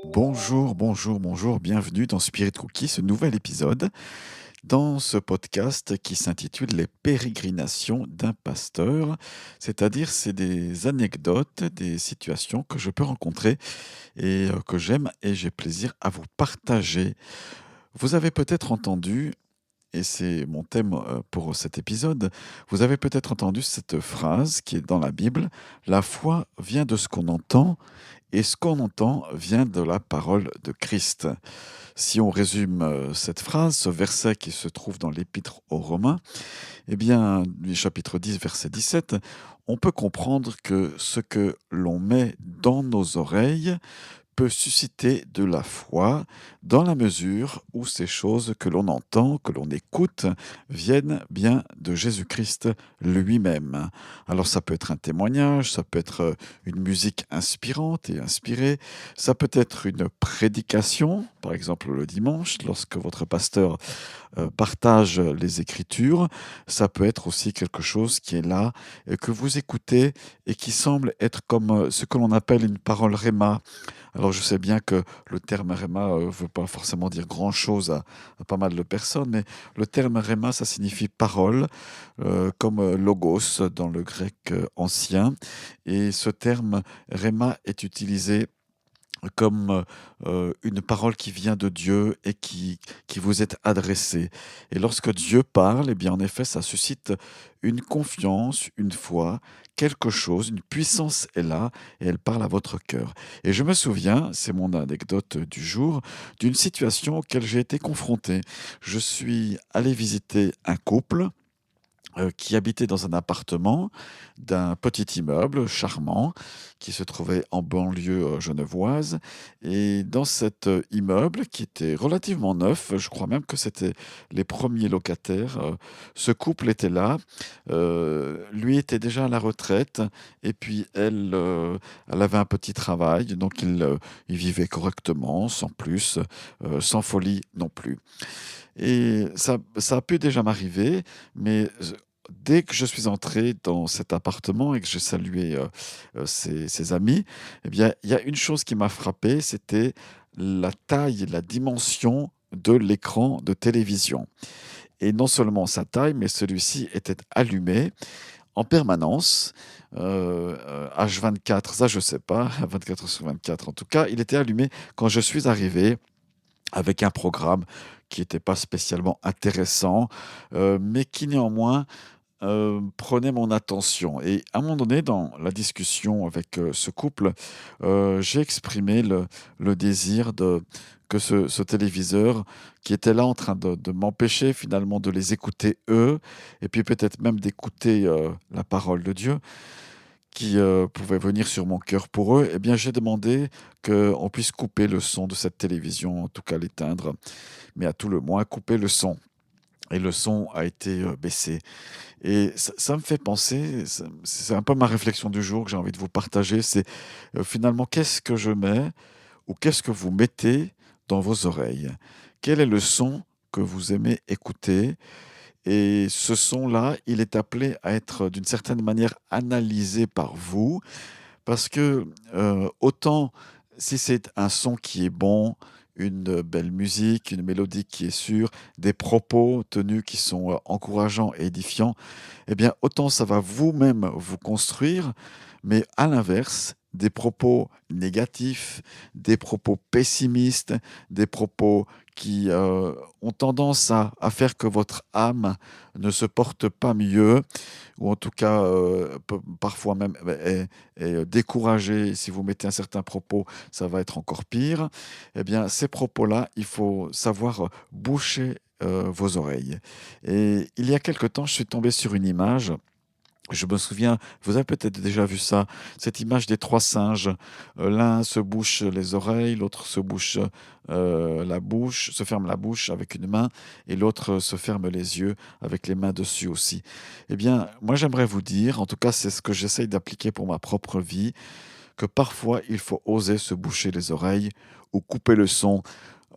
Bonjour, bonjour, bonjour, bienvenue dans Spirit Cookie, ce nouvel épisode, dans ce podcast qui s'intitule Les pérégrinations d'un pasteur, c'est-à-dire c'est des anecdotes, des situations que je peux rencontrer et que j'aime et j'ai plaisir à vous partager. Vous avez peut-être entendu, et c'est mon thème pour cet épisode, vous avez peut-être entendu cette phrase qui est dans la Bible, la foi vient de ce qu'on entend et ce qu'on entend vient de la parole de Christ. Si on résume cette phrase, ce verset qui se trouve dans l'Épître aux Romains, eh bien, du chapitre 10, verset 17, on peut comprendre que ce que l'on met dans nos oreilles peut susciter de la foi dans la mesure où ces choses que l'on entend, que l'on écoute, viennent bien de Jésus-Christ lui-même. Alors ça peut être un témoignage, ça peut être une musique inspirante et inspirée, ça peut être une prédication, par exemple le dimanche, lorsque votre pasteur partage les Écritures, ça peut être aussi quelque chose qui est là, que vous écoutez et qui semble être comme ce que l'on appelle une parole réma. Alors je sais bien que le terme réma ne veut pas forcément dire grand-chose à pas mal de personnes, mais le terme réma, ça signifie parole, comme logos dans le grec ancien. Et ce terme réma est utilisé comme une parole qui vient de Dieu et qui vous est adressée. Et lorsque Dieu parle, eh bien, en effet, ça suscite une confiance, une foi, quelque chose, une puissance est là et elle parle à votre cœur. Et je me souviens, c'est mon anecdote du jour, d'une situation auquel j'ai été confronté. Je suis allé visiter un couple qui habitait dans un appartement d'un petit immeuble charmant qui se trouvait en banlieue genevoise. Et dans cet immeuble, qui était relativement neuf, je crois même que c'était les premiers locataires, ce couple était là. Lui était déjà à la retraite et puis elle avait un petit travail, donc il vivait correctement, sans plus, sans folie non plus. Et ça a pu déjà m'arriver, mais dès que je suis entré dans cet appartement et que j'ai salué ses amis, eh bien, il y a une chose qui m'a frappé, c'était la taille, la dimension de l'écran de télévision. Et non seulement sa taille, mais celui-ci était allumé en permanence, H24, ça je sais pas, 24 heures sur 24 en tout cas, il était allumé quand je suis arrivé avec un programme qui n'était pas spécialement intéressant, mais qui néanmoins prenait mon attention. Et à un moment donné, dans la discussion avec ce couple, j'ai exprimé le désir que ce téléviseur, qui était là en train de m'empêcher finalement de les écouter eux, et puis peut-être même d'écouter la parole de Dieu, qui pouvait venir sur mon cœur pour eux, eh bien j'ai demandé qu'on puisse couper le son de cette télévision, en tout cas l'éteindre, mais à tout le moins couper le son. Et le son a été baissé. Et ça me fait penser, c'est un peu ma réflexion du jour que j'ai envie de vous partager, c'est finalement qu'est-ce que je mets ou qu'est-ce que vous mettez dans vos oreilles? Quel est le son que vous aimez écouter? Et ce son-là, il est appelé à être d'une certaine manière analysé par vous parce que, autant si c'est un son qui est bon, une belle musique, une mélodie qui est sûre, des propos tenus qui sont, encourageants et édifiants, eh bien, autant ça va vous-même vous construire, mais à l'inverse, des propos négatifs, des propos pessimistes, des propos qui, ont tendance à faire que votre âme ne se porte pas mieux ou en tout cas, parfois même est découragée. Si vous mettez un certain propos, ça va être encore pire. Eh bien, ces propos-là, il faut savoir boucher, vos oreilles. Et il y a quelque temps, je suis tombé sur une image. Je me souviens, vous avez peut-être déjà vu ça, cette image des 3 singes. L'un se bouche les oreilles, l'autre se bouche, la bouche, se ferme la bouche avec une main et l'autre se ferme les yeux avec les mains dessus aussi. Eh bien, moi j'aimerais vous dire, en tout cas c'est ce que j'essaye d'appliquer pour ma propre vie, que parfois il faut oser se boucher les oreilles ou couper le son,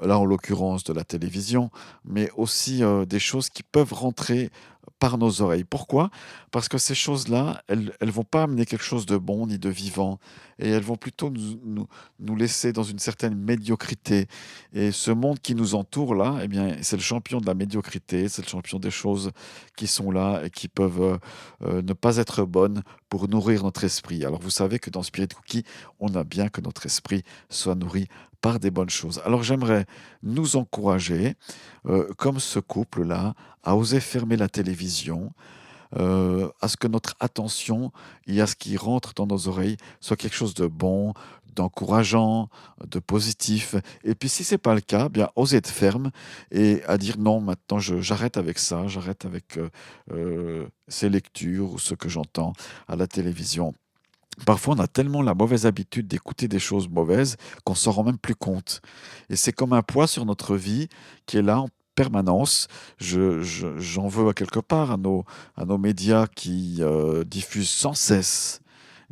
là en l'occurrence de la télévision, mais aussi des choses qui peuvent rentrer par nos oreilles. Pourquoi? Parce que ces choses-là, elles vont pas amener quelque chose de bon ni de vivant, et elles vont plutôt nous laisser dans une certaine médiocrité. Et ce monde qui nous entoure là, eh bien, c'est le champion de la médiocrité, c'est le champion des choses qui sont là et qui peuvent ne pas être bonnes pour nourrir notre esprit. Alors vous savez que dans Spirit Cookie, on a bien que notre esprit soit nourri par des bonnes choses. Alors j'aimerais nous encourager, comme ce couple-là, à oser fermer la télévision, à ce que notre attention et à ce qui rentre dans nos oreilles soit quelque chose de bon, d'encourageant, de positif. Et puis si c'est pas le cas, bien oser être ferme et à dire non, maintenant j'arrête avec ça, j'arrête avec ces lectures ou ce que j'entends à la télévision. Parfois, on a tellement la mauvaise habitude d'écouter des choses mauvaises qu'on s'en rend même plus compte. Et c'est comme un poids sur notre vie qui est là en permanence. J'en veux à quelque part à nos médias qui diffusent sans cesse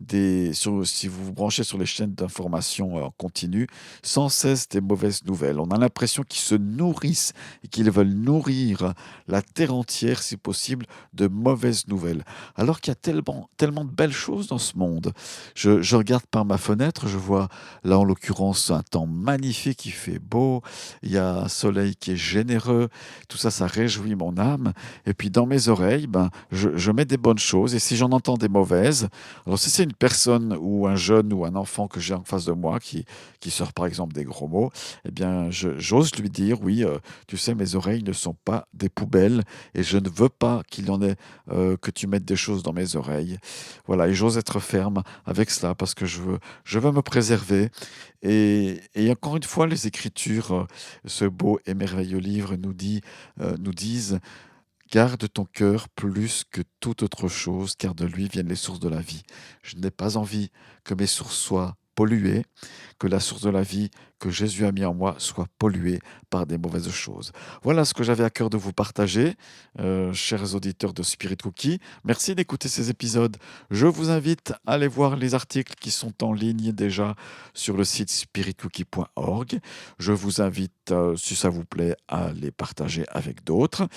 si vous vous branchez sur les chaînes d'information en continu, sans cesse des mauvaises nouvelles. On a l'impression qu'ils se nourrissent et qu'ils veulent nourrir la terre entière, si possible, de mauvaises nouvelles. Alors qu'il y a tellement de belles choses dans ce monde. Je regarde par ma fenêtre, je vois là en l'occurrence un temps magnifique, il fait beau, il y a un soleil qui est généreux, tout ça, ça réjouit mon âme. Et puis dans mes oreilles, ben, je mets des bonnes choses et si j'en entends des mauvaises, alors si c'est une personne ou un jeune ou un enfant que j'ai en face de moi qui sort par exemple des gros mots, eh bien j'ose lui dire, oui, tu sais, mes oreilles ne sont pas des poubelles et je ne veux pas qu'il y en ait, que tu mettes des choses dans mes oreilles. Voilà, et j'ose être ferme avec cela parce que je veux me préserver. Et encore une fois, les Écritures, ce beau et merveilleux livre nous disent: garde ton cœur plus que toute autre chose, car de lui viennent les sources de la vie. Je n'ai pas envie que mes sources soient polluées, que la source de la vie que Jésus a mis en moi soit polluée par des mauvaises choses. Voilà ce que j'avais à cœur de vous partager, chers auditeurs de Spirit Cookie. Merci d'écouter ces épisodes. Je vous invite à aller voir les articles qui sont en ligne déjà sur le site spiritcookie.org. Je vous invite, si ça vous plaît, à les partager avec d'autres.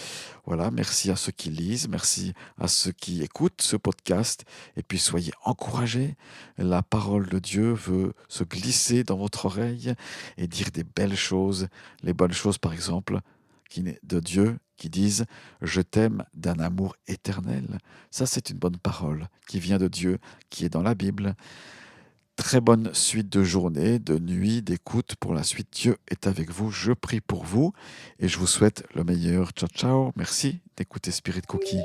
Voilà, merci à ceux qui lisent, merci à ceux qui écoutent ce podcast, et puis soyez encouragés. La parole de Dieu veut se glisser dans votre oreille et dire des belles choses, les bonnes choses par exemple de Dieu qui disent je t'aime d'un amour éternel. Ça, c'est une bonne parole qui vient de Dieu, qui est dans la Bible. Très bonne suite de journée, de nuit, d'écoute pour la suite. Dieu est avec vous. Je prie pour vous et je vous souhaite le meilleur. Ciao, ciao. Merci d'écouter Spirit Cookie.